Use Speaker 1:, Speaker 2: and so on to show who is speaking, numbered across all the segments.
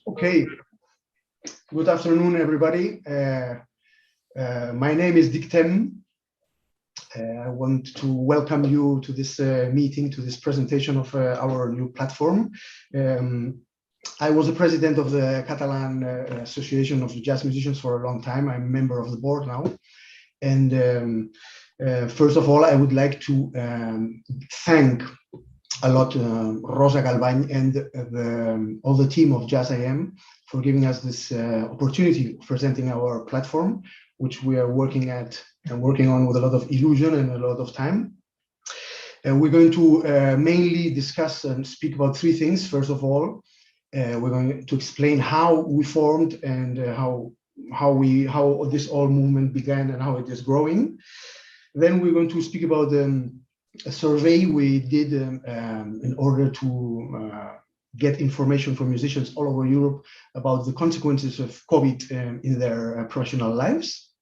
Speaker 1: Okay, good afternoon, everybody. My name is Dick Tem. I want to welcome you to this meeting, to this presentation of our new platform. I was the president of the Catalan Association of Jazz Musicians for a long time. I'm a member of the board now. And first of all, I would like to thank a lot Rosa Galvany and all the team of Jazzahead for giving us this opportunity of presenting our platform, which we are working on with a lot of illusion and a lot of time. And we're going to mainly discuss and speak about three things. First of all, we're going to explain how we formed and how this whole movement began and how it is growing. Then we're going to speak about a survey we did in order to get information from musicians all over Europe about the consequences of COVID in their professional lives.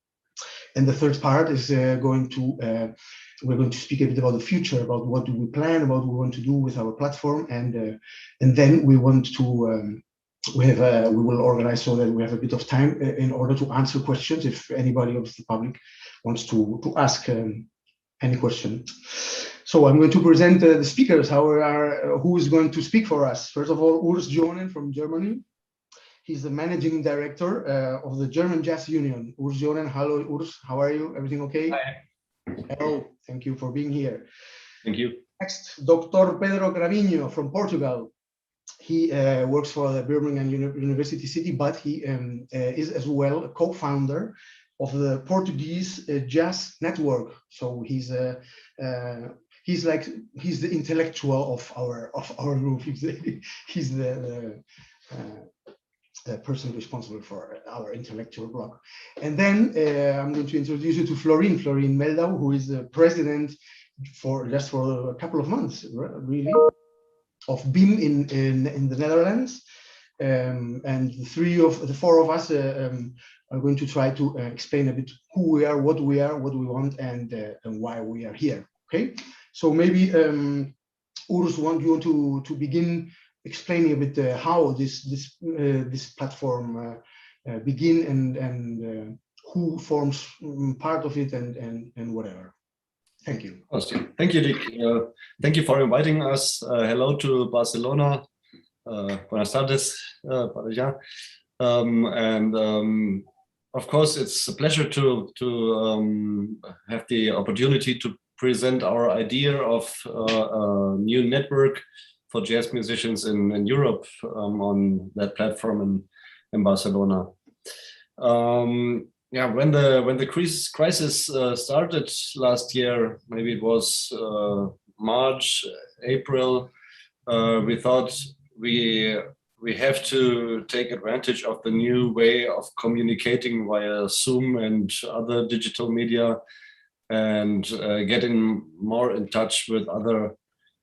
Speaker 1: And the third part is we're going to speak a bit about the future, about what do we plan, about what we want to do with our platform, and then we want to we will organize so that we have a bit of time in order to answer questions if anybody of the public wants to ask any question. So I'm going to present the speakers, who is going to speak for us. First of all, Urs Johnen from Germany. He's the managing director of the German Jazzunion. Urs Johnen, hello Urs, how are you? Everything okay?
Speaker 2: Hi.
Speaker 1: Hello, thank you for being here.
Speaker 2: Thank you.
Speaker 1: Next, Dr. Pedro Cravinho from Portugal. He works for the Birmingham University City, but he is as well a co-founder of the Portuguese Jazz Network. So he's the intellectual of our group. He's the person responsible for our intellectual block. And then I'm going to introduce you to Fleurine Mehldau, who is the president for a couple of months, really, of BIM in the Netherlands. And the four of us are going to try to explain a bit who we are, what we want, and why we are here. Okay, so maybe Urs, you want to begin explaining a bit how this platform begin and who forms part of it and whatever. Thank you.
Speaker 2: Awesome. Thank you, Dick. Thank you for inviting us. Hello to Barcelona. Buenas tardes, para allá. Of course, it's a pleasure to have the opportunity to present our idea of a new network for jazz musicians in Europe on that platform in Barcelona. Yeah, when the crisis started last year, maybe it was March, April, we thought we have to take advantage of the new way of communicating via Zoom and other digital media and getting more in touch with other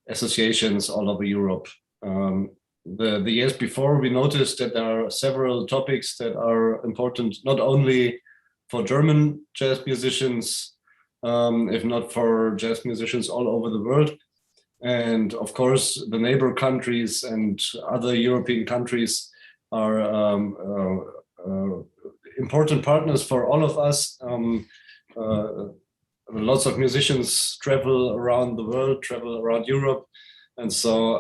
Speaker 2: associations all over Europe. The years before, we noticed that there are several topics that are important, not only for German jazz musicians, if not for jazz musicians all over the world. And of course, the neighbor countries and other European countries are important partners for all of us. Lots of musicians travel around the world, travel around Europe. And so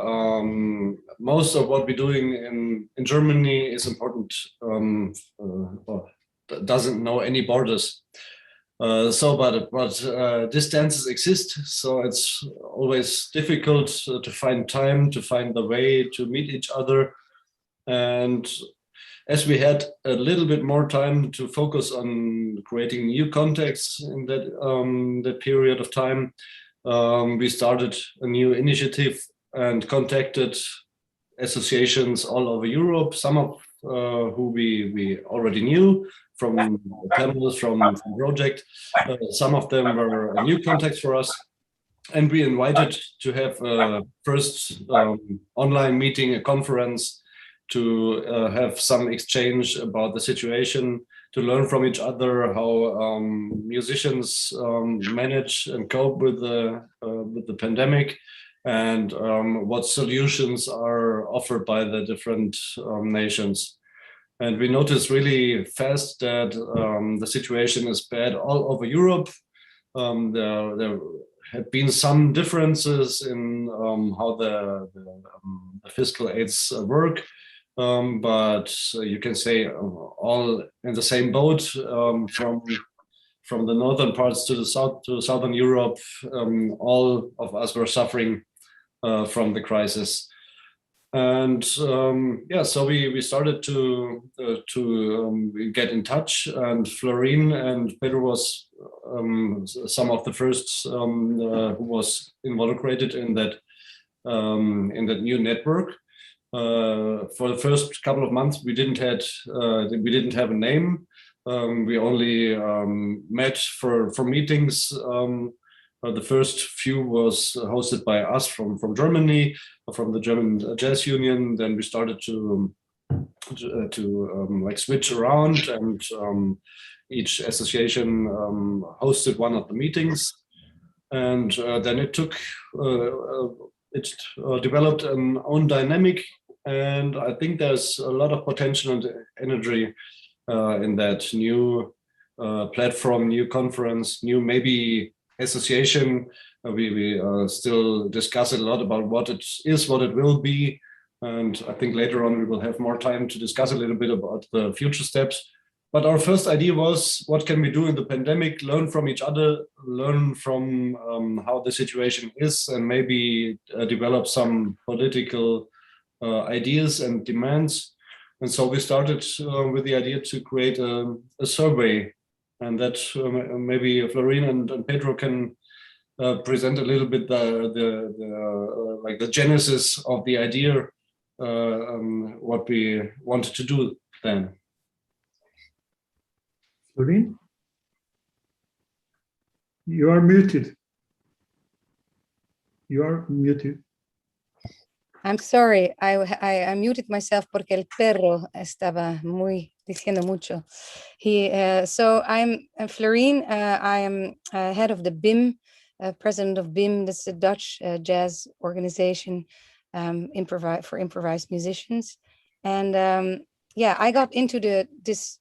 Speaker 2: most of what we're doing in Germany is important, doesn't know any borders. But distances exist, so it's always difficult to find time, to find the way to meet each other. And as we had a little bit more time to focus on creating new contacts in that period of time, we started a new initiative and contacted associations all over Europe, some of who we already knew from panels, from project. Some of them were new contacts for us. And we invited to have a first online meeting, a conference, to have some exchange about the situation, to learn from each other how musicians manage and cope with the pandemic, and what solutions are offered by the different nations. And we noticed really fast that the situation is bad all over Europe. There had been some differences in how the fiscal aids work, but you can say all in the same boat, from the northern parts to the south to southern Europe. All of us were suffering from the crisis. And yeah, so we started to get in touch, and Fleurine and Pedro was some of the first who was involucrated in that new network. For the first couple of months, we didn't have a name. We only met for meetings. The first few was hosted by us from Germany, from the German Jazzunion. Then we started to like switch around, and each association hosted one of the meetings. And then it developed an own dynamic. And I think there's a lot of potential and energy in that new platform, new conference, new maybe association. We still discuss a lot about what it is, what it will be. And I think later on we will have more time to discuss a little bit about the future steps. But our first idea was, what can we do in the pandemic? Learn from each other, learn from how the situation is, and maybe develop some political ideas and demands. And so we started with the idea to create a survey, and that maybe Fleurine and Pedro can present a little bit the genesis of the idea, what we wanted to do then.
Speaker 3: Fleurine, you are muted. You are muted.
Speaker 4: I'm sorry, I muted myself porque el perro estaba diciendo mucho. So I'm Fleurine. I am head of the BIM, president of BIM. That's the Dutch jazz organization for improvised musicians. And yeah, I got into this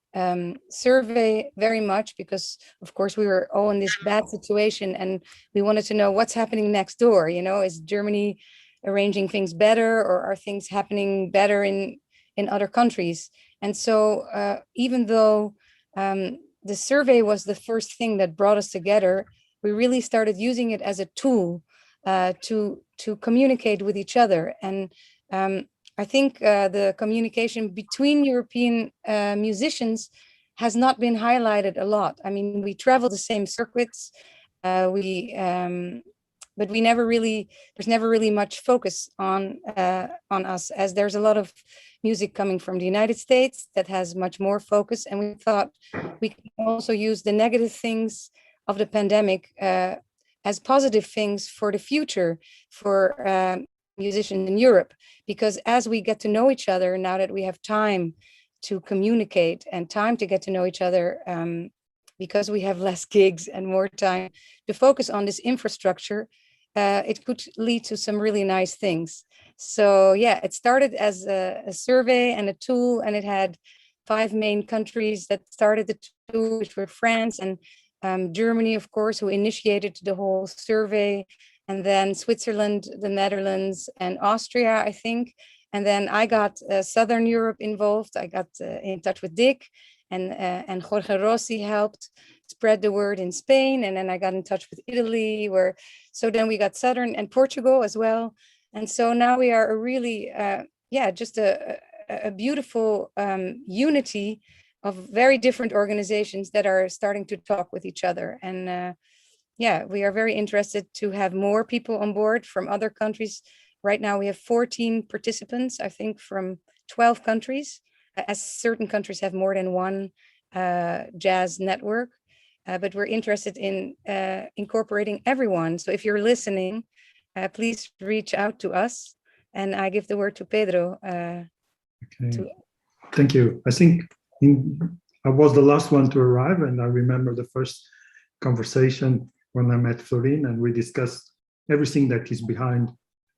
Speaker 4: survey very much because, of course, we were all in this bad situation, and we wanted to know what's happening next door. You know, is Germany arranging things better, or are things happening better in other countries? And so even though the survey was the first thing that brought us together, we really started using it as a tool to communicate with each other. And I think the communication between European musicians has not been highlighted a lot. I mean, we travel the same circuits, but we never really, there's never really much focus on us, as there's a lot of music coming from the United States that has much more focus. And we thought we can also use the negative things of the pandemic as positive things for the future for musicians in Europe, because as we get to know each other, now that we have time to communicate and time to get to know each other, because we have less gigs and more time to focus on this infrastructure, it could lead to some really nice things. So yeah, it started as a survey and a tool, and it had 5 main countries that started the tool, which were France and Germany, of course, who initiated the whole survey, and then Switzerland, the Netherlands, and Austria, I think. And then I got Southern Europe involved. I got in touch with Dick, and Jorge Rossi helped spread the word in Spain. And then I got in touch with Italy, so then we got Southern and Portugal as well. And so now we are a really, just a beautiful unity of very different organizations that are starting to talk with each other. And yeah, we are very interested to have more people on board from other countries. Right now we have 14 participants, I think, from 12 countries, as certain countries have more than one jazz network. But we're interested in incorporating everyone. So if you're listening, please reach out to us. And I give the word to Pedro.
Speaker 3: Okay. Thank you. I think I was the last one to arrive, and I remember the first conversation when I met Fleurine, and we discussed everything that is behind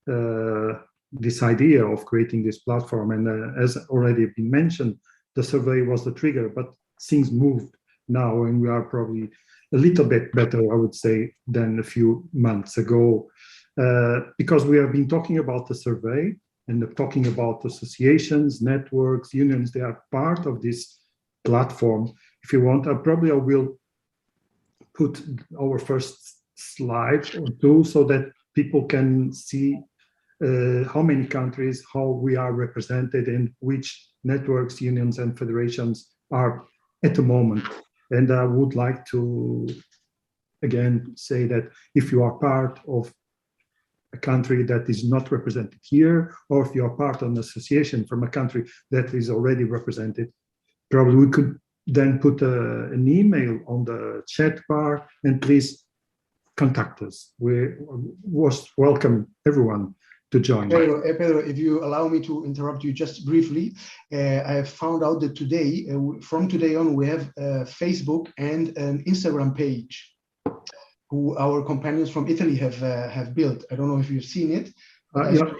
Speaker 3: this idea of creating this platform. And as already been mentioned, the survey was the trigger, but things moved now, and we are probably a little bit better, I would say, than a few months ago, because we have been talking about the survey and talking about associations, networks, unions. They are part of this platform. If you want, I will put our first slide or two so that people can see how many countries, how we are represented, and which networks, unions, and federations are at the moment. And I would like to, again, say that if you are part of a country that is not represented here, or if you are part of an association from a country that is already represented, probably we could then put an email on the chat bar, and please contact us. We most welcome everyone to join.
Speaker 1: Pedro, if you allow me to interrupt you just briefly, I have found out that today, from today on, we have a Facebook and an Instagram page who our companions from Italy have built. I don't know if you've seen it.
Speaker 3: Yeah.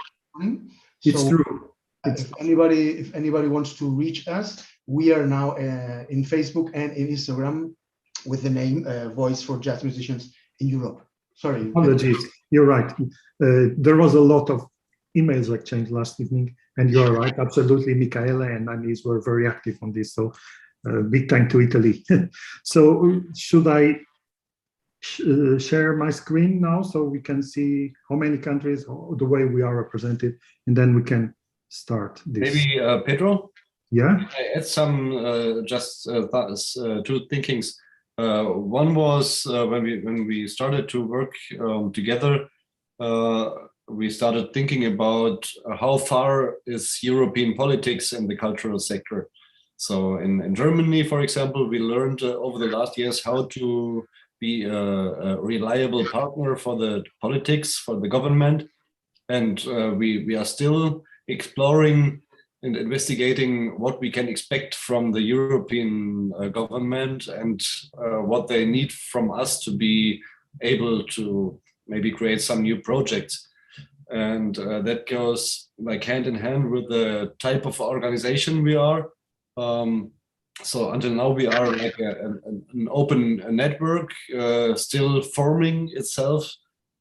Speaker 3: It's true.
Speaker 1: If anybody wants to reach us, we are now in Facebook and in Instagram with the name Voice for Jazz Musicians in Europe. Sorry.
Speaker 3: Apologies. You're right. There was a lot of emails exchanged last evening, and you're right. Absolutely. Michaela and Anis were very active on this. So big thank to Italy. So should I share my screen now so we can see how many countries, the way we are represented, and then we can start this.
Speaker 2: Maybe Pedro?
Speaker 3: Yeah.
Speaker 2: I add some two thinkings. One was when we started to work together, we started thinking about how far is European politics in the cultural sector. So in Germany, for example, we learned over the last years how to be a reliable partner for the politics, for the government. And we are still exploring and investigating what we can expect from the European government and what they need from us to be able to maybe create some new projects. And that goes like hand in hand with the type of organization we are. So until now we are like an open network, still forming itself.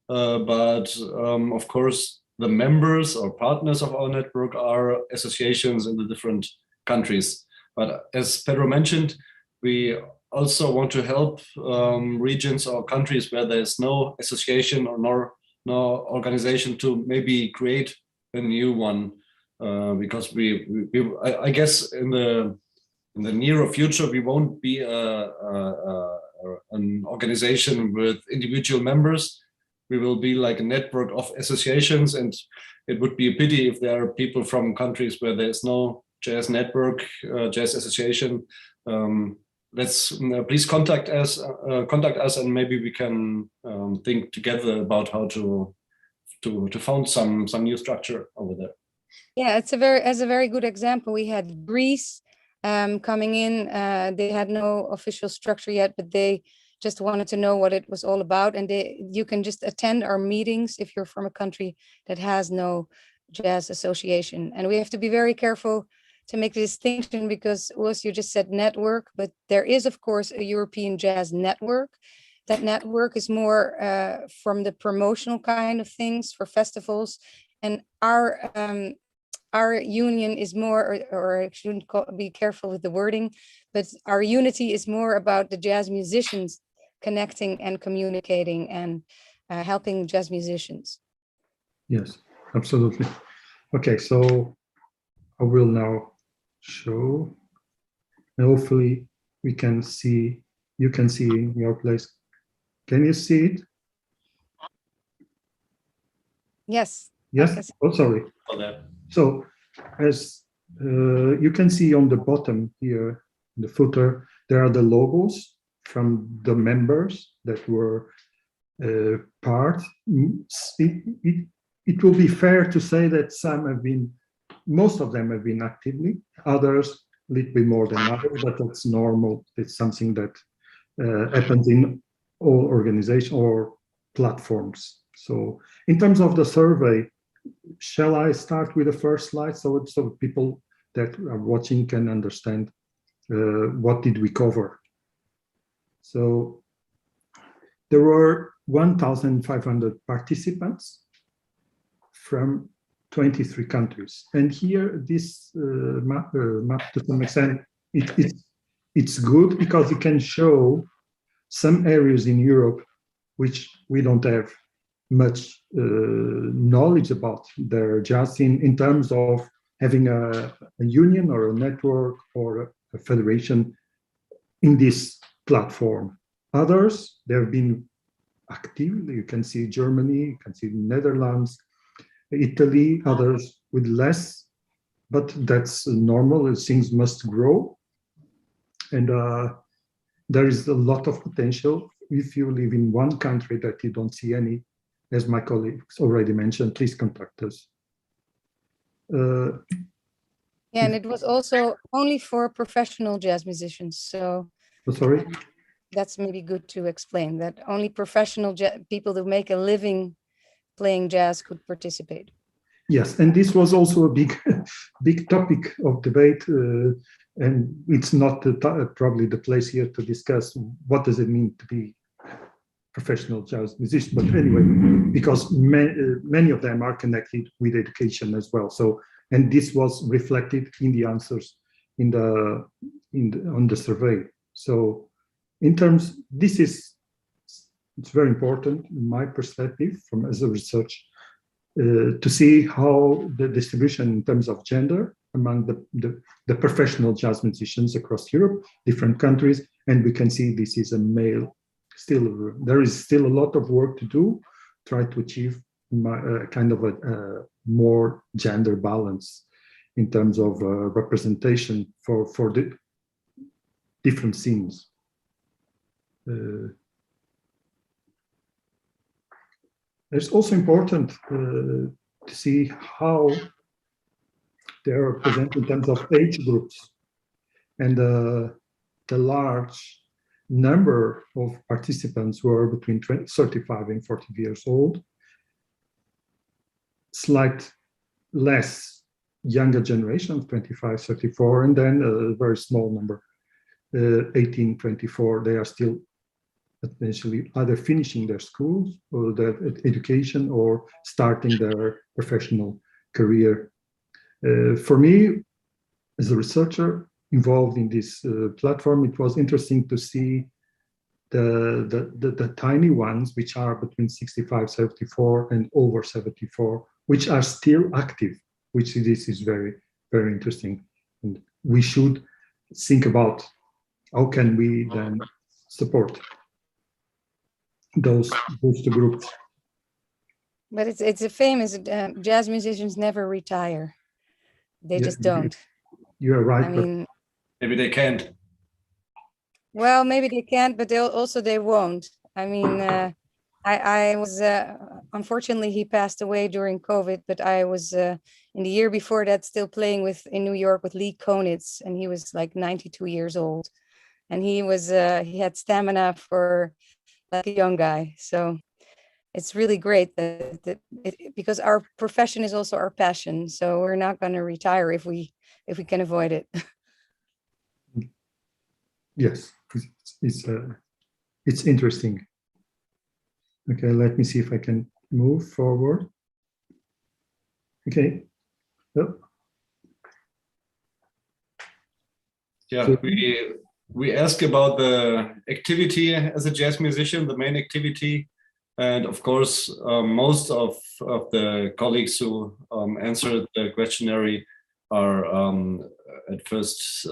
Speaker 2: But of course, the members or partners of our network are associations in the different countries. But as Pedro mentioned, we also want to help regions or countries where there's no association or no organization to maybe create a new one, because I guess in the nearer future we won't be an organization with individual members. We will be like a network of associations, and it would be a pity if there are people from countries where there's no jazz network, jazz association. Please contact us, and maybe we can think together about how to found some new structure over there.
Speaker 4: Yeah, it's a very good example. We had Greece coming in. They had no official structure yet, but they just wanted to know what it was all about. And you can just attend our meetings if you're from a country that has no jazz association. And we have to be very careful to make the distinction, because you just said network, but there is, of course, a European jazz network. That network is more from the promotional kind of things for festivals. And our union is more, or I shouldn't be careful with the wording, but our unity is more about the jazz musicians connecting and communicating and helping jazz musicians.
Speaker 3: Yes, absolutely. Okay, so I will now show, and hopefully we can see, you can see in your place. Can you see it?
Speaker 4: Yes.
Speaker 3: Yes. Oh, sorry. So as you can see on the bottom here, in the footer, there are the logos from the members that were part. It will be fair to say that most of them have been actively, others a little bit more than others, but that's normal. It's something that happens in all organizations or platforms. So in terms of the survey, shall I start with the first slide so people that are watching can understand what did we cover? So there were 1,500 participants from 23 countries. And here, this map to some extent, it's good because it can show some areas in Europe which we don't have much knowledge about their jazz in terms of having a union or a network or a federation in this platform. Others, they have been active. You can see Germany, you can see Netherlands, Italy, others with less, but that's normal. Things must grow. And there is a lot of potential. If you live in one country that you don't see any, as my colleagues already mentioned, please contact us.
Speaker 4: Yeah, and it was also only for professional jazz musicians. So
Speaker 3: sorry?
Speaker 4: That's maybe good to explain, that only professional people who make a living playing jazz could participate.
Speaker 3: Yes, and this was also a big topic of debate, and it's not probably the place here to discuss what does it mean to be professional jazz musician. But anyway, because many of them are connected with education as well. So, and this was reflected in the answers on the survey. So, in terms, it's very important in my perspective as a research to see how the distribution in terms of gender among the professional jazz musicians across Europe, different countries, and we can see this is a male. Still, there is still a lot of work to do, try to achieve kind of a more gender balance in terms of representation for the different scenes. It's also important to see how they are represented in terms of age groups, and the large number of participants were between 35 and 40 years old, slight less younger generation, 25, 34, and then a very small number, 18, 24. They are still potentially either finishing their schools or their education or starting their professional career. For me, as a researcher involved in this platform, it was interesting to see the tiny ones, which are between 65, 74 and over 74, which are still active, which this is very, very interesting. And we should think about how can we then support those two groups.
Speaker 4: But it's a famous, jazz musicians never retire. They just don't.
Speaker 3: You're right.
Speaker 4: I mean,
Speaker 2: maybe they can't.
Speaker 4: Well, maybe they can't, but they won't. I mean, I was, unfortunately, he passed away during COVID, but I was in the year before that still playing in New York with Lee Konitz, and he was like 92 years old. And he had stamina for like a young guy. So it's really great because our profession is also our passion. So we're not going to retire if we can avoid it.
Speaker 3: Yes, it's interesting. Okay, let me see if I can move forward. Okay. Oh.
Speaker 2: Yeah, so we ask about the activity as a jazz musician, the main activity. And of course, most of the colleagues who answered the questionnaire are at first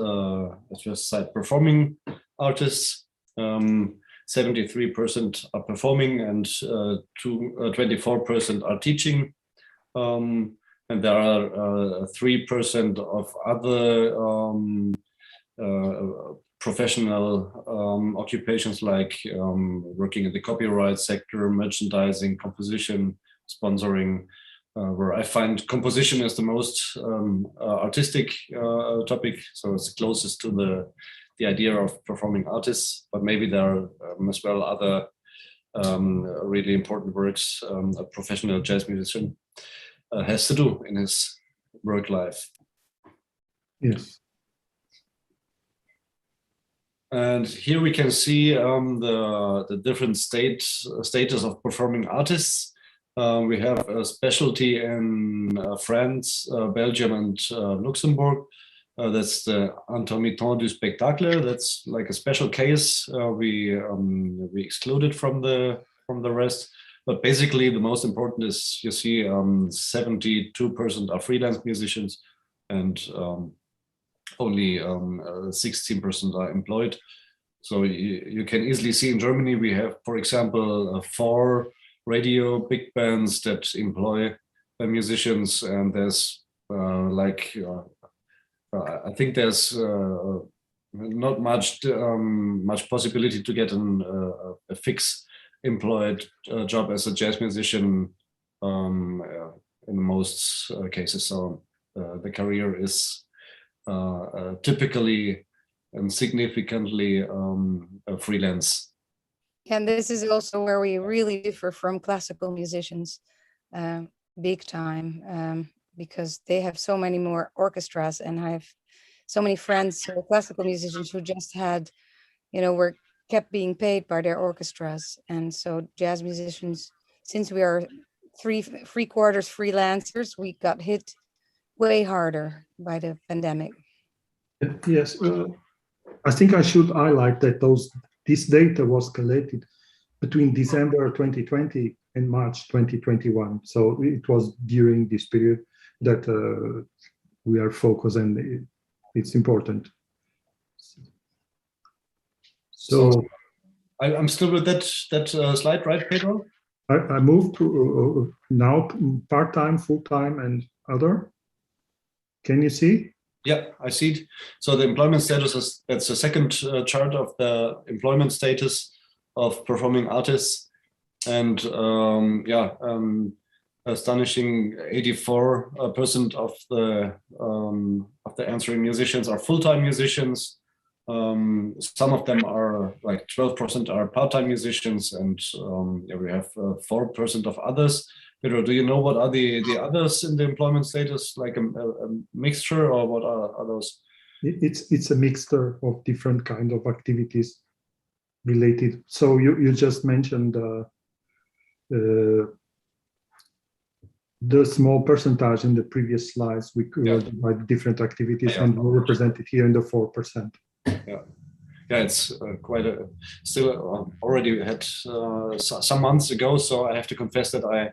Speaker 2: sight performing artists. 73% are performing and 24% are teaching. And there are 3% of other professional occupations like working in the copyright sector, merchandising, composition, sponsoring, where I find composition is the most artistic topic. So it's closest to the idea of performing artists, but maybe there are as well other really important works, a professional jazz musician. has to do in his work life.
Speaker 3: Yes.
Speaker 2: And here we can see the different status of performing artists. We have a specialty in France, Belgium, and Luxembourg. That's the intermittent du spectacle. That's like a special case. We excluded from the rest. But basically, the most important is, you see, 72% are freelance musicians, and only 16% are employed. So you can easily see in Germany we have, for example, 4 radio big bands that employ musicians, and there's I think there's not much possibility to get a fixed employed job as a jazz musician in most cases. So the career is typically and significantly freelance.
Speaker 4: And this is also where we really differ from classical musicians, big time, because they have so many more orchestras, and I have so many friends who are classical musicians who just had, were kept being paid by their orchestras. And so jazz musicians, since we are three quarters freelancers, we got hit way harder by the pandemic.
Speaker 3: Yes, I think I should highlight that this data was collected between December 2020 and March 2021. So it was during this period that we are focused, and it's important. So
Speaker 2: I'm still with that slide, right, Pedro?
Speaker 3: I moved to now part-time, full-time, and other. Can you see?
Speaker 2: Yeah, I see it. So the employment status that's the second chart of the employment status of performing artists, and astonishing 84% of the answering musicians are full-time musicians. Some of them are like 12% are part-time musicians, and we have 4% of others. Pedro, do you know what are the others in the employment status, like a mixture, or what are those?
Speaker 3: It's a mixture of different kind of activities related. So you just mentioned the small percentage in the previous slides. We could by different activities, and we represented here in the 4%.
Speaker 2: Yeah, it's quite a still already had some months ago, so I have to confess that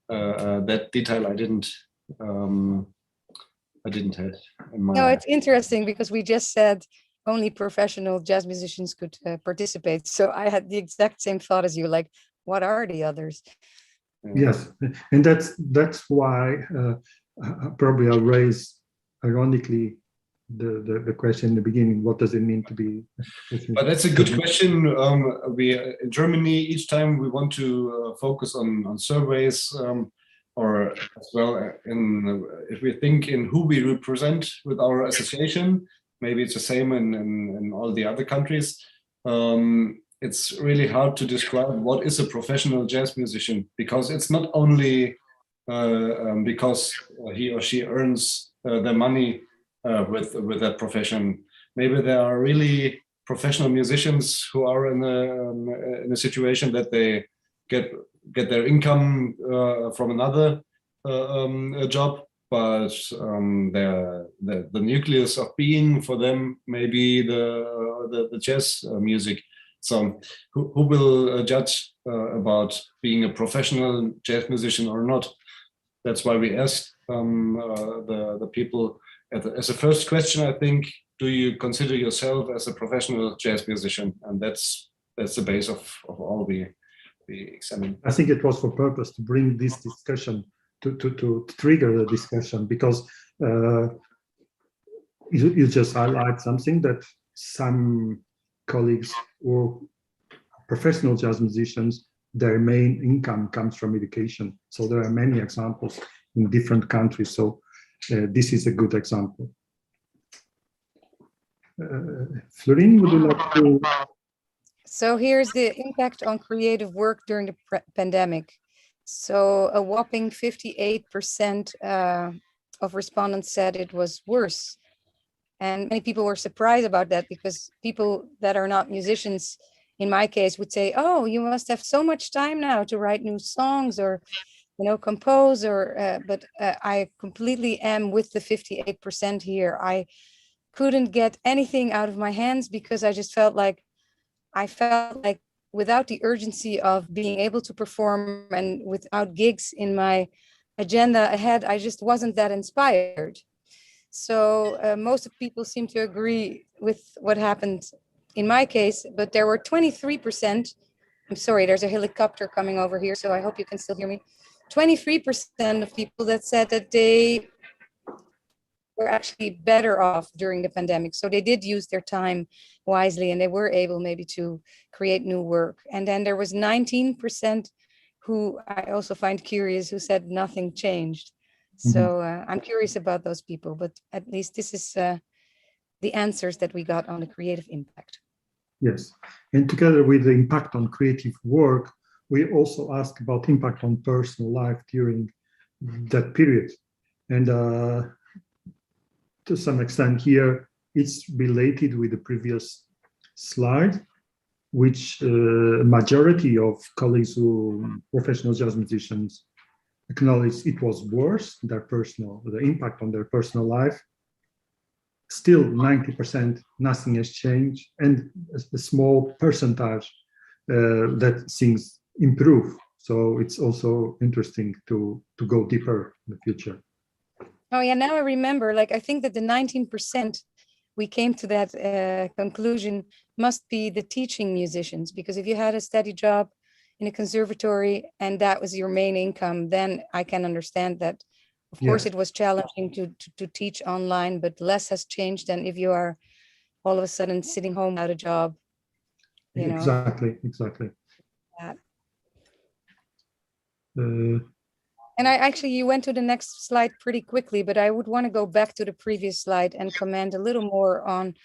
Speaker 2: that detail I didn't have in my.
Speaker 4: No, it's interesting because we just said only professional jazz musicians could participate. So I had the exact same thought as you, like, what are the others?
Speaker 3: Yes, and that's why probably I'll raise, ironically, the question in the beginning: what does it mean to be?
Speaker 2: But that's a good question. We in Germany, each time we want to focus on surveys, or as well if we think in who we represent with our association, maybe it's the same in all the other countries. It's really hard to describe what is a professional jazz musician, because it's not only because he or she earns their money with that profession. Maybe there are really professional musicians who are in a situation that they get their income from another job, but the nucleus of being for them may be the jazz music. So who will judge about being a professional jazz musician or not? That's why we asked the people as a first question, I think, do you consider yourself as a professional jazz musician? And that's the base of all we examine.
Speaker 3: I think it was for purpose to bring this discussion to trigger the discussion, because you just highlight something that some colleagues or professional jazz musicians, their main income comes from education. So there are many examples in different countries. So this is a good example. Fleurine, would you like to?
Speaker 4: So here's the impact on creative work during the pandemic. So a whopping 58% of respondents said it was worse. And many people were surprised about that, because people that are not musicians, in my case, would say, oh, you must have so much time now to write new songs or, compose, or, but I completely am with the 58% here. I couldn't get anything out of my hands because I felt like without the urgency of being able to perform and without gigs in my agenda ahead, I just wasn't that inspired. So most of people seem to agree with what happened in my case, but there were 23%. I'm sorry, there's a helicopter coming over here, so I hope you can still hear me. 23% of people that said that they were actually better off during the pandemic. So they did use their time wisely and they were able maybe to create new work. And then there was 19% who I also find curious, who said nothing changed. So I'm curious about those people, but at least this is the answers that we got on the creative impact.
Speaker 3: Yes, and together with the impact on creative work, we also ask about impact on personal life during that period. And to some extent here, it's related with the previous slide, which majority of colleagues who professional jazz musicians acknowledge it was worse, the impact on their personal life. Still 90% nothing has changed, and a small percentage that things improve. So it's also interesting to go deeper in the future.
Speaker 4: Oh yeah, now I remember, I think that the 19% we came to that conclusion must be the teaching musicians, because if you had a steady job in a conservatory and that was your main income, then I can understand that. Of course, it was challenging to teach online, but less has changed than if you are all of a sudden sitting home without a job.
Speaker 3: Exactly.
Speaker 4: Yeah. And you went to the next slide pretty quickly, but I would want to go back to the previous slide and comment a little more on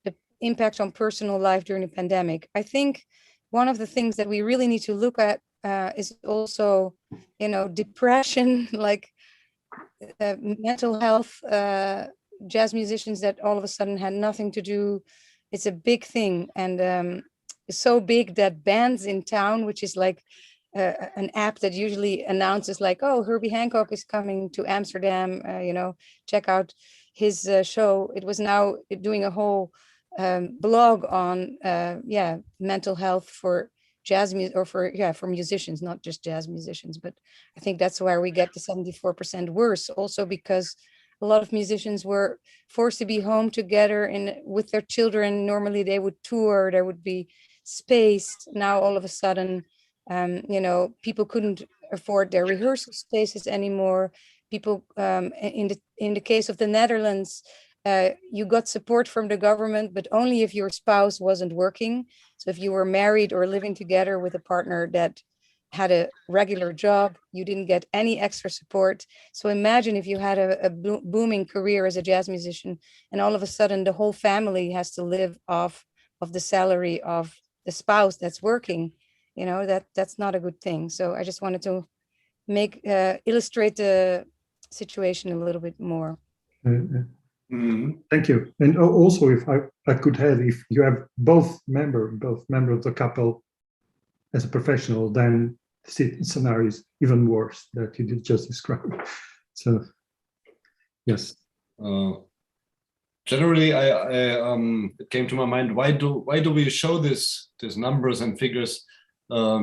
Speaker 4: the impact on personal life during the pandemic. I think one of the things that we really need to look at is also, depression, mental health, jazz musicians that all of a sudden had nothing to do. It's a big thing, and it's so big that bands in town, which is an app that usually announces oh, Herbie Hancock is coming to Amsterdam, check out his show. It was now doing a whole blog on mental health for jazz music, or for musicians, not just jazz musicians. But I think that's where we get the 74% worse, also because a lot of musicians were forced to be home together with their children. Normally they would tour, there would be space. Now all of a sudden, people couldn't afford their rehearsal spaces anymore. People, in the case of the Netherlands, you got support from the government, but only if your spouse wasn't working. So if you were married or living together with a partner that had a regular job, you didn't get any extra support. So imagine if you had a booming career as a jazz musician, and all of a sudden the whole family has to live off of the salary of the spouse that's working. That's not a good thing. So I just wanted to illustrate the situation a little bit more.
Speaker 3: Thank you. And also, if I could add, if you have both member of the couple as a professional, then the scenario is even worse that you did just describe. So, yes.
Speaker 2: Generally, it came to my mind, why do we show these numbers and figures?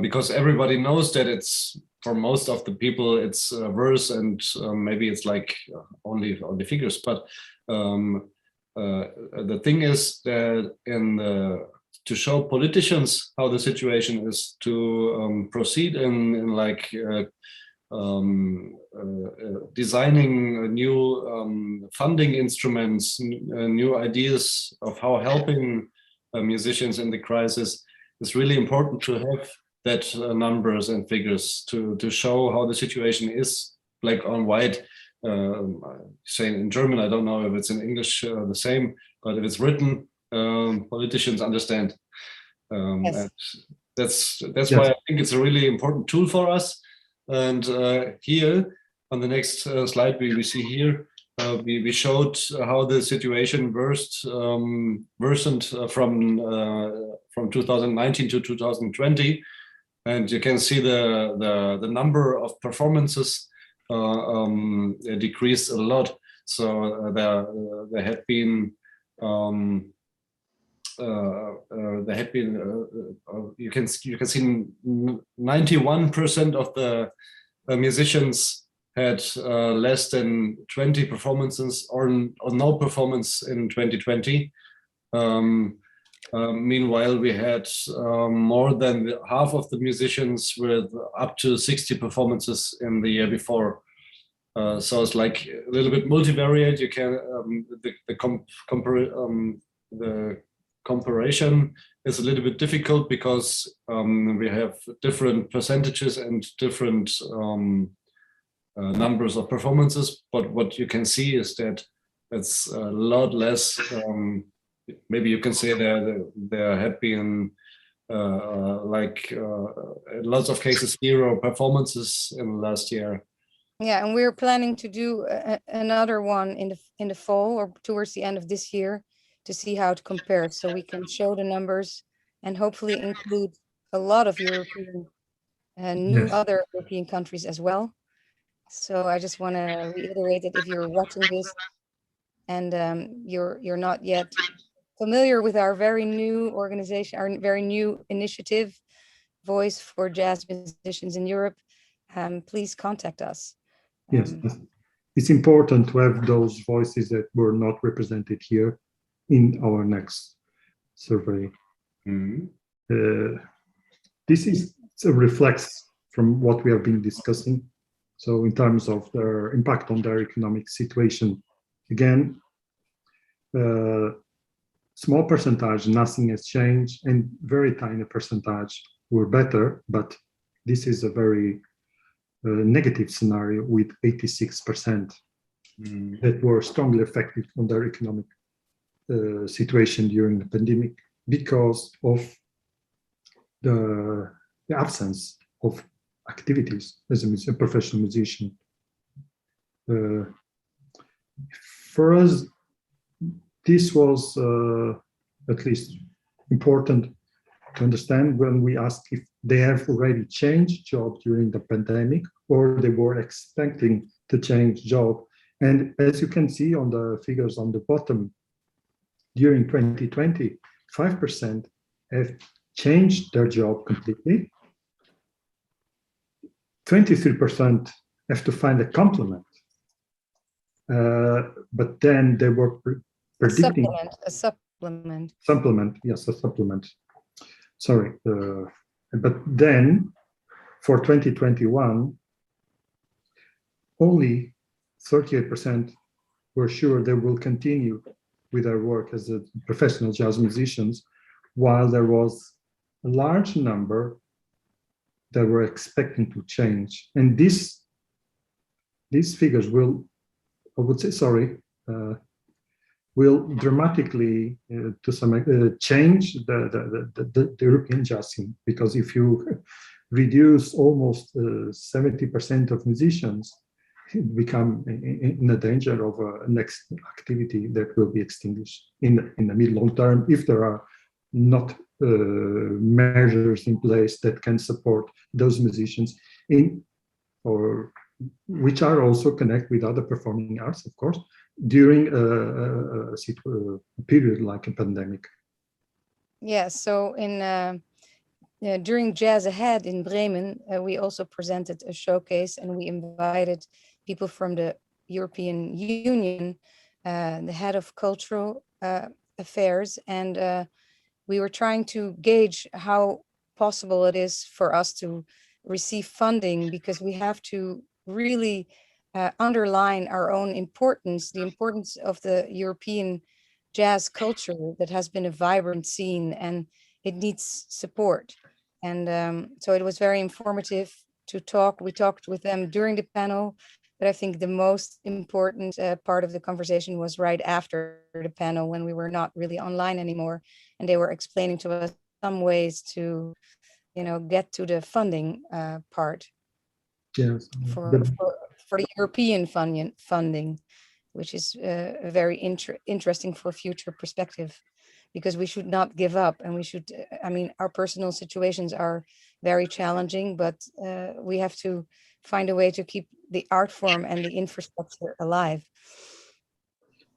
Speaker 2: Because everybody knows that it's, for most of the people, it's worse, and maybe it's only figures. But the thing is that to show politicians how the situation is, to proceed in designing new funding instruments, new ideas of how helping musicians in the crisis. It's really important to have that numbers and figures to show how the situation is, black on white. Saying in German, I don't know if it's in English the same, but if it's written, politicians understand.
Speaker 4: Yes.
Speaker 2: And that's why I think it's a really important tool for us. And here on the next slide, we see here, we showed how the situation worsened from 2019 to 2020. And you can see the number of performances decreased a lot. So there had been you can see 91% of the musicians had less than 20 performances or no performance in 2020. Meanwhile, we had more than half of the musicians with up to 60 performances in the year before. So it's like a little bit multivariate. You can the comparison is a little bit difficult because we have different percentages and different numbers of performances. But what you can see is that it's a lot less. Maybe you can say there have been in lots of cases 0 performances in the last year.
Speaker 4: Yeah, and we're planning to do another one in the fall or towards the end of this year to see how it compares, so we can show the numbers and hopefully include a lot of European and other European countries as well. So I just want to reiterate that if you're watching this and you're not yet familiar with our very new organization, our very new initiative, Voice for Jazz Musicians in Europe, please contact us.
Speaker 3: Yes, it's important to have those voices that were not represented here in our next survey. This is a reflex from what we have been discussing. So in terms of their impact on their economic situation, again, small percentage, nothing has changed, and very tiny percentage were better, but this is a very negative scenario with 86% that were strongly affected on their economic situation during the pandemic because of the absence of activities as a professional musician. For us, this was at least important to understand when we asked if they have already changed job during the pandemic or they were expecting to change job. And as you can see on the figures on the bottom, during 2020, 5% have changed their job completely. 23% have to find a complement. But then they were predicting
Speaker 4: a supplement.
Speaker 3: Supplement, yes, a supplement. Sorry, but then for 2021, only 38% were sure they will continue with their work as a professional jazz musicians, while there was a large number that were expecting to change. And these figures will, I would say, will dramatically to some change the European jazz scene, because if you reduce almost 70% of musicians, it become in a danger of a next activity that will be extinguished in the mid-long term if there are not measures in place that can support those musicians or which are also connected with other performing arts, of course, during a period like a pandemic.
Speaker 4: Yeah, so during Jazzahead in Bremen, we also presented a showcase and we invited people from the European Union, the head of cultural affairs, and we were trying to gauge how possible it is for us to receive funding, because we have to really underline our own importance, the importance of the European jazz culture that has been a vibrant scene and it needs support. And so it was very informative to talk. We talked with them during the panel, but I think the most important part of the conversation was right after the panel when we were not really online anymore. And they were explaining to us some ways to, get to the funding part.
Speaker 3: Yes.
Speaker 4: for the European funding, which is very interesting for future perspective, because we should not give up, and we should, I mean, our personal situations are very challenging, but we have to find a way to keep the art form and the infrastructure alive.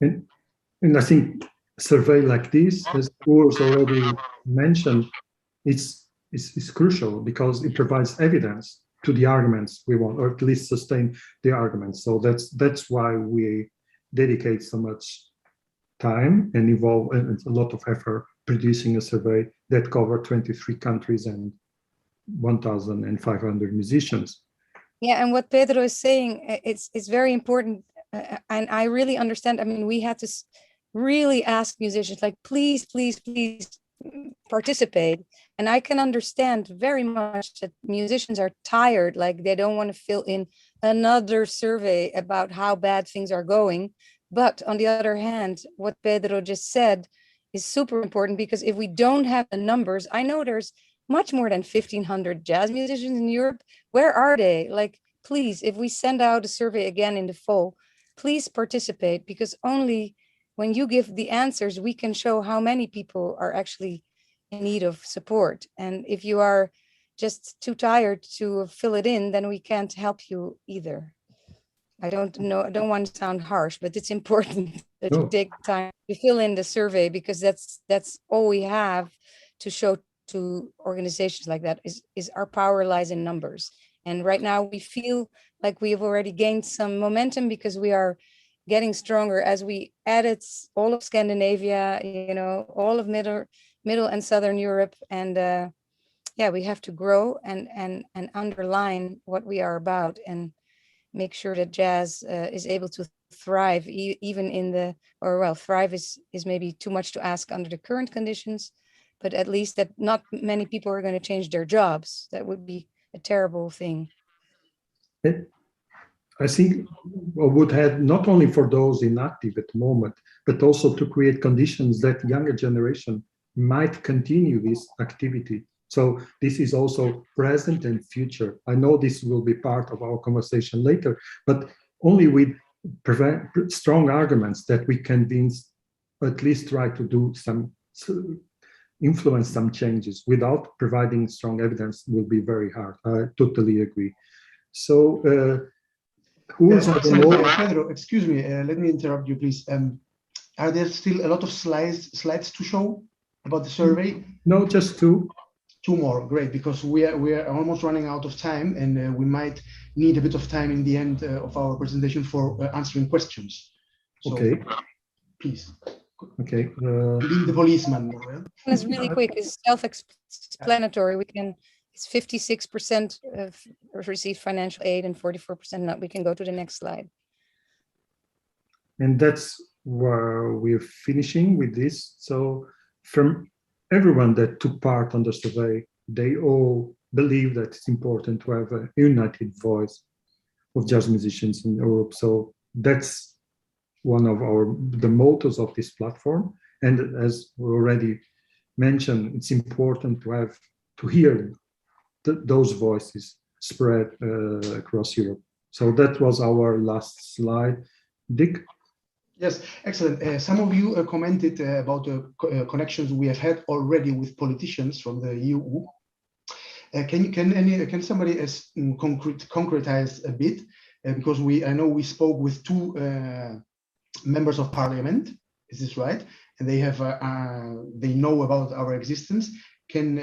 Speaker 3: And I think a survey like this, as Urs already mentioned, it's crucial because it provides evidence to the arguments we want, or at least sustain the arguments. So that's why we dedicate so much time and involve a lot of effort producing a survey that covered 23 countries and 1,500 musicians.
Speaker 4: Yeah, and what Pedro is saying, it's very important, and I really understand. I mean, we had to really ask musicians, like, please, please, please participate. And I can understand very much that musicians are tired, like they don't want to fill in another survey about how bad things are going. But on the other hand, what Pedro just said is super important, because if we don't have the numbers, I know there's much more than 1,500 jazz musicians in Europe. Where are they? Like, please, if we send out a survey again in the fall, please participate, because only when you give the answers, we can show how many people are actually in need of support. And if you are just too tired to fill it in, then we can't help you either. I don't know, I don't want to sound harsh, but it's important that you take time to fill in the survey, because that's all we have to show to organizations like that is our power lies in numbers. And right now we feel like we have already gained some momentum, because we are getting stronger as we added all of Scandinavia, you know, all of middle and Southern Europe. And yeah, we have to grow and underline what we are about, and make sure that jazz is able to thrive even in the, or well, thrive is maybe too much to ask under the current conditions, but at least that not many people are going to change their jobs. That would be a terrible thing.
Speaker 3: I think I would have, not only for those inactive at the moment, but also to create conditions that younger generation might continue this activity. So this is also present and future. I know this will be part of our conversation later, but only with strong arguments that we convince, at least try to do some, influence some changes. Without providing strong evidence will be very hard. I totally agree. So,
Speaker 1: Pedro, excuse me, let me interrupt you, please. Are there still a lot of slides to show about the survey?
Speaker 3: No, just two.
Speaker 1: Two more, great, because we are almost running out of time, and we might need a bit of time in the end of our presentation for answering questions. So,
Speaker 3: okay.
Speaker 1: Please.
Speaker 3: Okay.
Speaker 1: Being the policeman.
Speaker 4: It's really quick. It's self-explanatory. We can. It's 56% of received financial aid and 44% not. We can go to the next slide.
Speaker 3: And that's where we're finishing with this. So from everyone that took part on the survey, they all believe that it's important to have a united voice of jazz musicians in Europe. So that's one of the mottos of this platform. And as we already mentioned, it's important to hear those voices spread across Europe. So that was our last slide. Dick?
Speaker 1: Yes, excellent. Some of you commented about the connections we have had already with politicians from the EU. Can somebody concretize a bit? Because I know we spoke with two members of parliament. Is this right? And they know about our existence. Can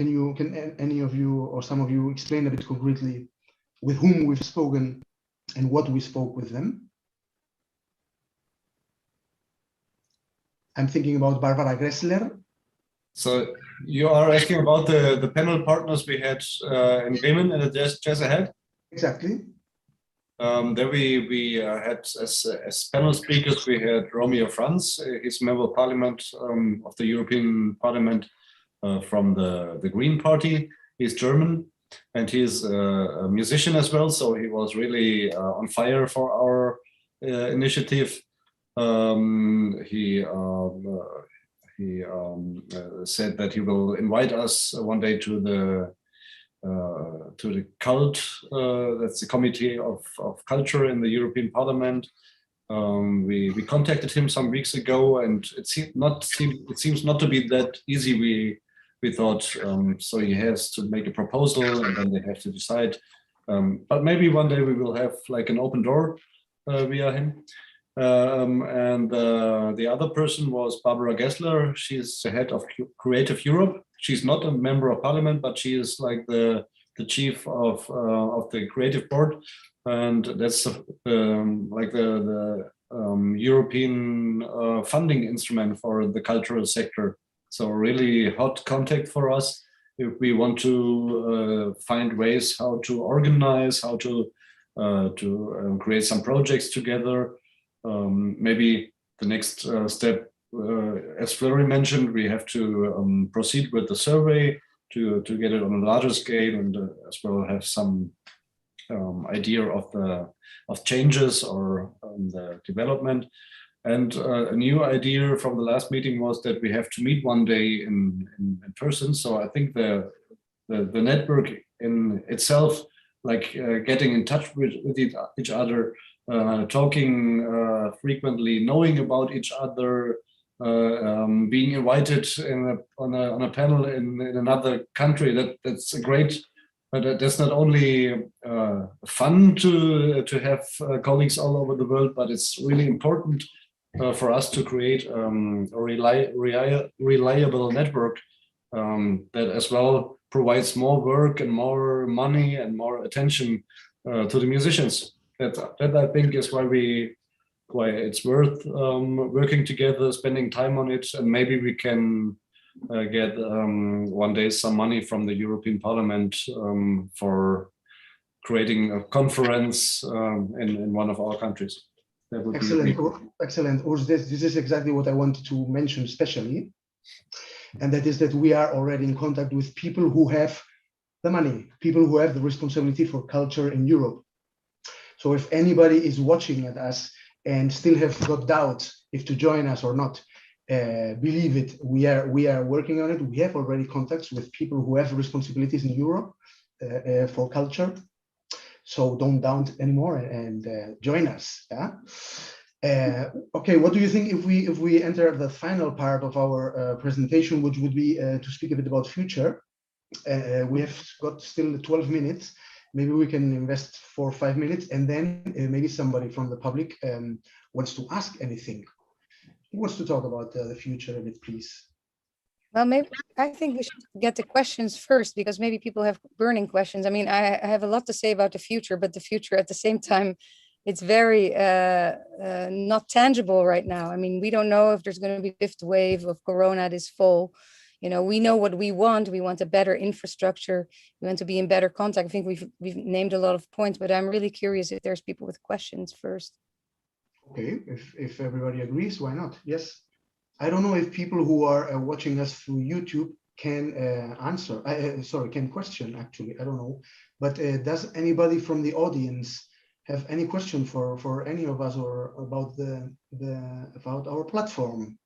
Speaker 1: any of you or some of you explain a bit concretely with whom we've spoken and what we spoke with them? I'm thinking about Barbara Gressler.
Speaker 2: So you are asking about the panel partners we had in Bremen and the Jazzahead?
Speaker 1: Exactly.
Speaker 2: There we had as panel speakers, we had Romeo Franz, he's member of parliament of the European Parliament from the Green Party. He's German and he's a musician as well. So he was really on fire for our initiative. He said that he will invite us one day to to the cult. That's the Committee of Culture in the European Parliament. We contacted him some weeks ago, and it seems not to be that easy. We thought so. He has to make a proposal, and then they have to decide. But maybe one day we will have like an open door via him. And the other person was Barbara Gessler. She's the head of Creative Europe. She's not a member of Parliament, but she is like the chief of the Creative Board, and that's like the European funding instrument for the cultural sector. So really hot contact for us if we want to find ways how to organize, how to create some projects together. Maybe the next step, as Fleurine mentioned, we have to proceed with the survey to get it on a larger scale, and as well have some idea of changes or the development. And a new idea from the last meeting was that we have to meet one day in person. So I think the network in itself, like getting in touch with each other, talking frequently, knowing about each other, being invited on a panel in another country, that's a great. But that's not only fun to have colleagues all over the world, but it's really important for us to create a reliable network that as well provides more work and more money and more attention to the musicians. That I think is why it's worth working together, spending time on it, and maybe we can get one day some money from the European Parliament for creating a conference in one of our countries. That would
Speaker 1: excellent,
Speaker 2: be
Speaker 1: excellent. Urs, this is exactly what I wanted to mention, especially, and that is that we are already in contact with people who have the money, people who have the responsibility for culture in Europe. So if anybody is watching at us and still have got doubts if to join us or not, believe it, we are working on it. We have already contacts with people who have responsibilities in Europe for culture. So don't doubt anymore and join us. Yeah. Okay. What do you think if we enter the final part of our presentation, which would be to speak a bit about future? We have got still 12 minutes. Maybe we can invest 4 or 5 minutes, and then maybe somebody from the public wants to ask anything. Who wants to talk about the future a bit, please?
Speaker 4: Well, maybe I think we should get the questions first, because maybe people have burning questions. I mean, I have a lot to say about the future, but the future at the same time, it's very not tangible right now. I mean, we don't know if there's going to be a fifth wave of Corona this fall. You know, we know what we want. We want a better infrastructure. We want to be in better contact. I think we've named a lot of points, but I'm really curious if there's people with questions first.
Speaker 1: Okay, if everybody agrees, why not? Yes. I don't know if people who are watching us through YouTube can answer, can question actually, I don't know. But does anybody from the audience have any question for any of us or about about our platform?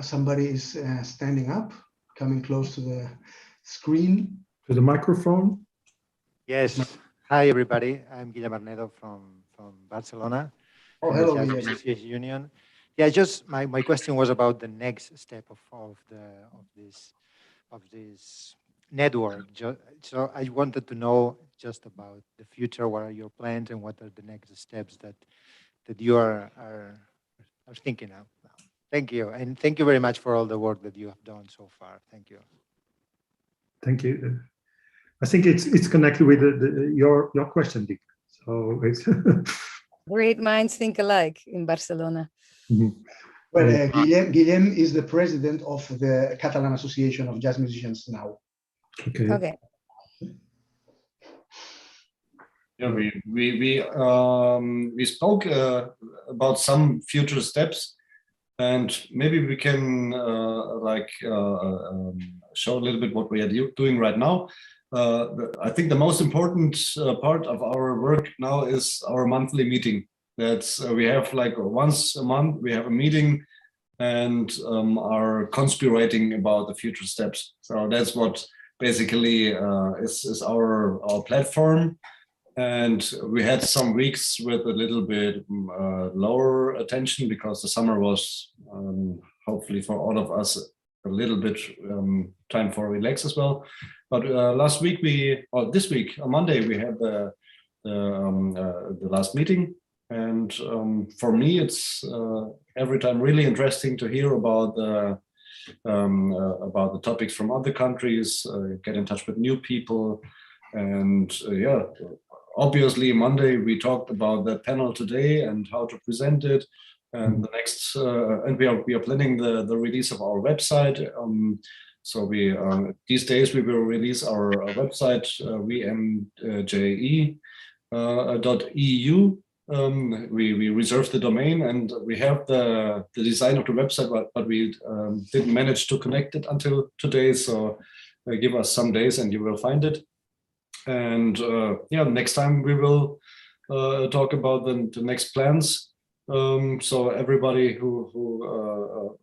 Speaker 1: Somebody is standing up, coming close to the screen.
Speaker 3: To the microphone.
Speaker 5: Yes. Hi, everybody. I'm Guillermo Mehldau from Barcelona.
Speaker 1: Oh, hello,
Speaker 5: Jazzunion. Yeah, just my question was about the next step of this network. So I wanted to know just about the future. What are your plans and what are the next steps that you are thinking of now? Thank you, and thank you very much for all the work that you have done so far. Thank you.
Speaker 3: Thank you. I think it's connected with your question, Dick. So it's
Speaker 4: Great minds think alike in Barcelona.
Speaker 3: Mm-hmm.
Speaker 1: Well, Guillem is the president of the Catalan Association of Jazz Musicians now.
Speaker 3: Okay.
Speaker 4: Okay.
Speaker 2: Yeah, we spoke about some future steps. And maybe we can show a little bit what we are doing right now. I think the most important part of our work now is our monthly meeting. That's we have like once a month we have a meeting and are conspirating about the future steps. So that's what basically is our platform. And we had some weeks with a little bit lower attention because the summer was hopefully for all of us a little bit time for relax as well. But last week this week on Monday we had the last meeting, and for me it's every time really interesting to hear about the topics from other countries, get in touch with new people, and yeah. Obviously, Monday we talked about that panel today and how to present it, and the next and we are planning the release of our website. So we these days we will release our website FMJAZZ.eu. We reserved the domain and we have the design of the website, but we didn't manage to connect it until today. So give us some days and you will find it. And yeah, next time we will talk about the next plans. So everybody who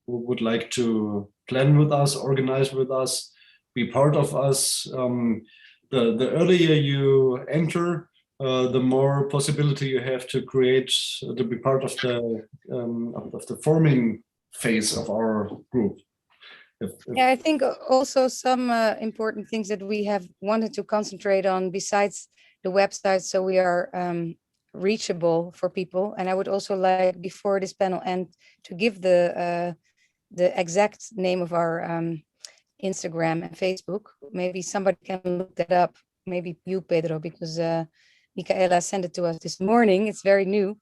Speaker 2: would like to plan with us, organize with us, be part of us, the earlier you enter, the more possibility you have to create to be part of the forming phase of our group.
Speaker 4: Yeah, I think also some important things that we have wanted to concentrate on besides the website, so we are reachable for people. And I would also like, before this panel end, to give the exact name of our Instagram and Facebook. Maybe somebody can look that up. Maybe you, Pedro, because Michaela sent it to us this morning. It's very new.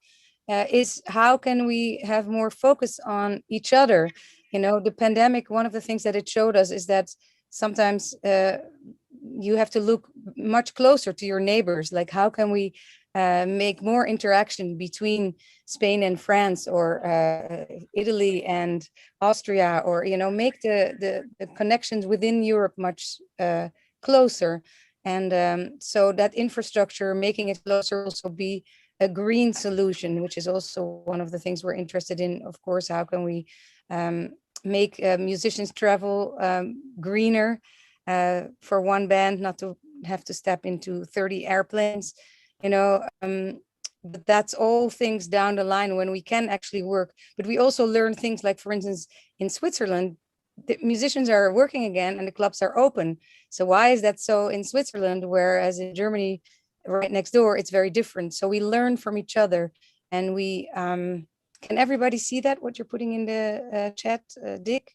Speaker 4: Is how can we have more focus on each other? You know, the pandemic, one of the things that it showed us is that sometimes you have to look much closer to your neighbors. Like, how can we make more interaction between Spain and France, or Italy and Austria, or, you know, make the connections within Europe much closer. And so that infrastructure, making it closer, also be a green solution, which is also one of the things we're interested in. Of course, how can we make musicians travel greener for one band, not to have to step into 30 airplanes, you know, but that's all things down the line when we can actually work. But we also learn things like, for instance, in Switzerland, the musicians are working again and the clubs are open. So why is that so in Switzerland, whereas in Germany, right next door, it's very different. So we learn from each other, and we can everybody see that, what you're putting in the chat, Dick?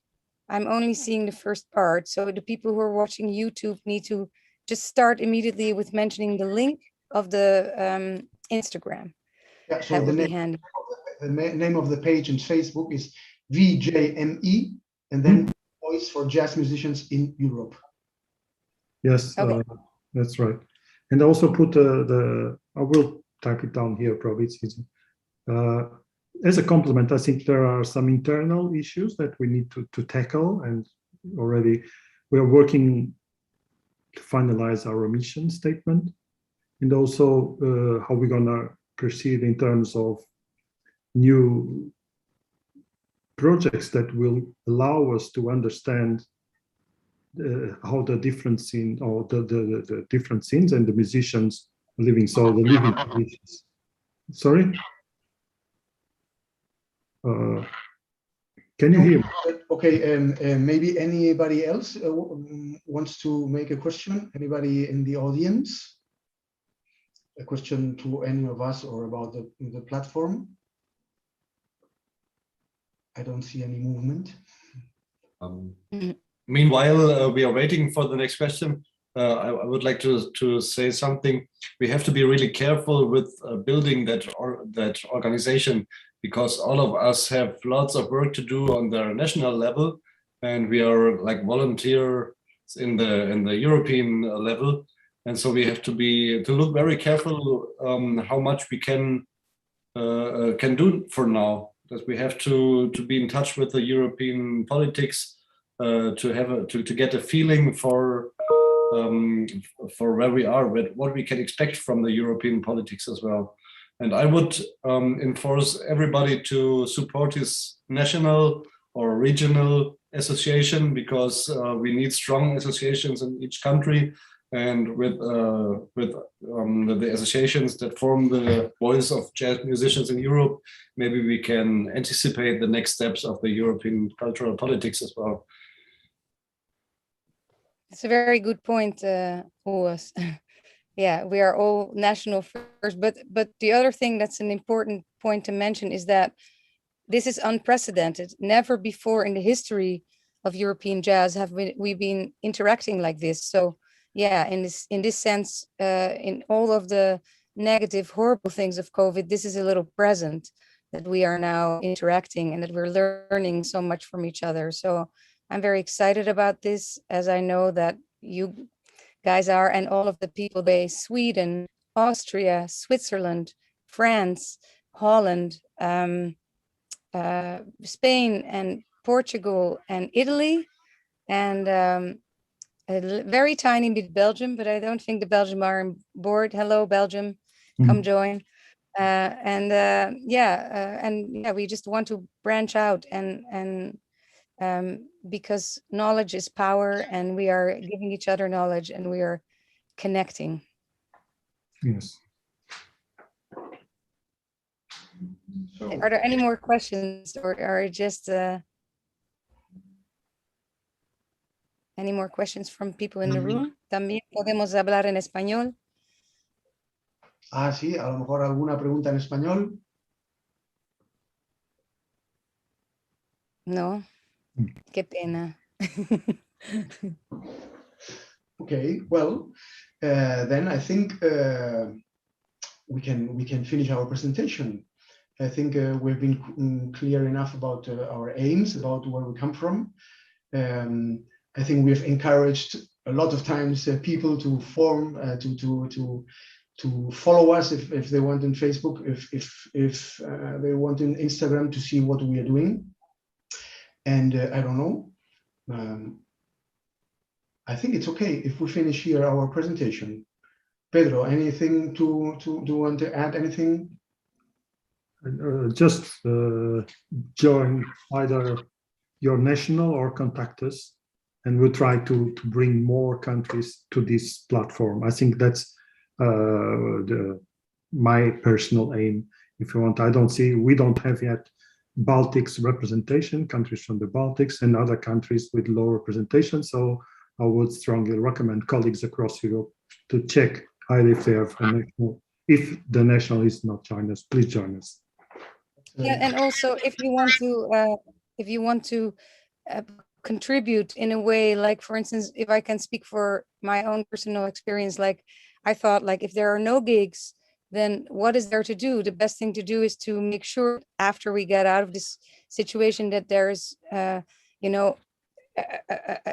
Speaker 4: I'm only seeing the first part. So the people who are watching YouTube need to just start immediately with mentioning the link of the Instagram.
Speaker 1: Yeah, so
Speaker 4: that
Speaker 1: the
Speaker 4: would be handy.
Speaker 1: name of the page on Facebook is VJME, and then Voice for Jazz Musicians in Europe.
Speaker 3: Yes,
Speaker 4: Okay.
Speaker 3: that's right. And also put I will type it down here, probably it's easy. As a complement, I think there are some internal issues that we need to tackle, and already we are working to finalize our mission statement, and also how we're gonna proceed in terms of new projects that will allow us to understand how the different scene, or the different scenes and the musicians living, so the living conditions. Sorry? Can you hear me?
Speaker 1: Okay, maybe anybody else wants to make a question? Anybody in the audience? A question to any of us or about the platform? I don't see any movement.
Speaker 2: Meanwhile, we are waiting for the next question. I would like to say something. We have to be really careful with building that organization, because all of us have lots of work to do on the national level, and we are like volunteers in the European level, and so we have to look very careful how much we can do for now. That we have to be in touch with the European politics to get a feeling for where we are, what we can expect from the European politics as well. And I would enforce everybody to support his national or regional association, because we need strong associations in each country. And with the associations that form the voice of jazz musicians in Europe, maybe we can anticipate the next steps of the European cultural politics as well.
Speaker 4: It's a very good point, Urs. Yeah, we are all national first, but the other thing that's an important point to mention is that this is unprecedented. Never before in the history of European jazz have we been interacting like this. So yeah, in this sense, in all of the negative, horrible things of COVID, this is a little present that we are now interacting and that we're learning so much from each other. So I'm very excited about this, as I know that you guys are, and all of the people based Sweden, Austria, Switzerland, France, Holland, Spain and Portugal and Italy, and a very tiny bit Belgium, but I don't think the Belgium are on board. Hello, Belgium, come join. And we just want to branch out and because knowledge is power, and we are giving each other knowledge and we are connecting.
Speaker 3: Yes.
Speaker 1: So,
Speaker 4: Are there any more questions, or just any more questions from people in the room? También podemos hablar en español.
Speaker 1: sí, a lo mejor alguna pregunta en español.
Speaker 4: No, qué pena.
Speaker 1: Okay, well, then I think we can finish our presentation. I think we've been clear enough about our aims, about where we come from. I think we've encouraged a lot of times people to form, to follow us if they want on Facebook, if they want on Instagram to see what we are doing. And I don't know. I think it's okay if we finish here our presentation. Pedro, anything do you want to add anything?
Speaker 3: Just join either your national or contact us, and we'll try to bring more countries to this platform. I think that's my personal aim. If you want, we don't have yet Baltics representation, countries from the Baltics and other countries with low representation. So I would strongly recommend colleagues across Europe to check either if they have a national. If the national is not join us, please join us.
Speaker 4: Yeah, and also if you want to contribute in a way, like for instance, if I can speak for my own personal experience, like I thought, like if there are no gigs, then what is there to do? The best thing to do is to make sure after we get out of this situation that there's an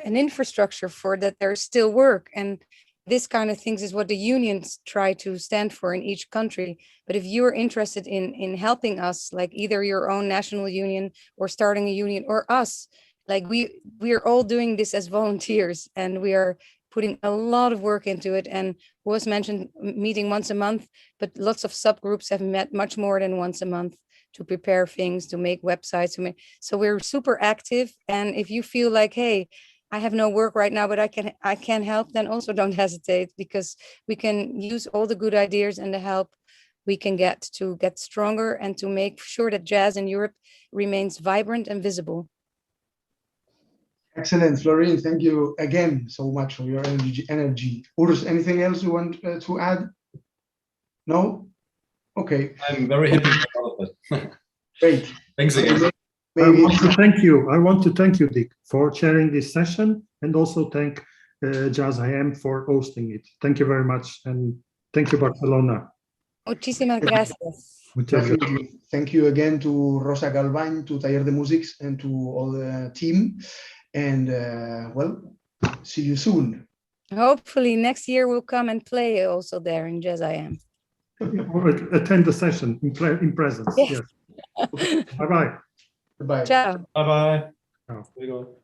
Speaker 4: infrastructure for that there's still work, and this kind of things is what the unions try to stand for in each country. But if you're interested in helping us, like either your own national union or starting a union, or us, like we're all doing this as volunteers, and we are putting a lot of work into it. And was mentioned meeting once a month, but lots of subgroups have met much more than once a month to prepare things, to make websites, so we're super active. And if you feel like, hey, I have no work right now, but I can help, then also don't hesitate, because we can use all the good ideas and the help we can get to get stronger and to make sure that jazz in Europe remains vibrant and visible.
Speaker 1: Excellent, Fleurine. Thank you again so much for your energy. Urs, anything else you want to add? No? Okay.
Speaker 2: I'm very happy with all of it.
Speaker 1: Great.
Speaker 2: Thanks again.
Speaker 3: I want to thank you, Dick, for chairing this session, and also thank Jazzahead for hosting it. Thank you very much, and thank you, Barcelona.
Speaker 4: Muchísimas gracias.
Speaker 1: Thank you again to Rosa Galván, to Taller de Musics, and to all the team. And well, see you soon.
Speaker 4: Hopefully next year we'll come and play also there in Jazzahead.
Speaker 3: Or attend the session in presence. Yes. Bye-bye.
Speaker 1: Goodbye.
Speaker 4: Ciao.
Speaker 2: Bye-bye.
Speaker 3: Ciao.
Speaker 2: There you go.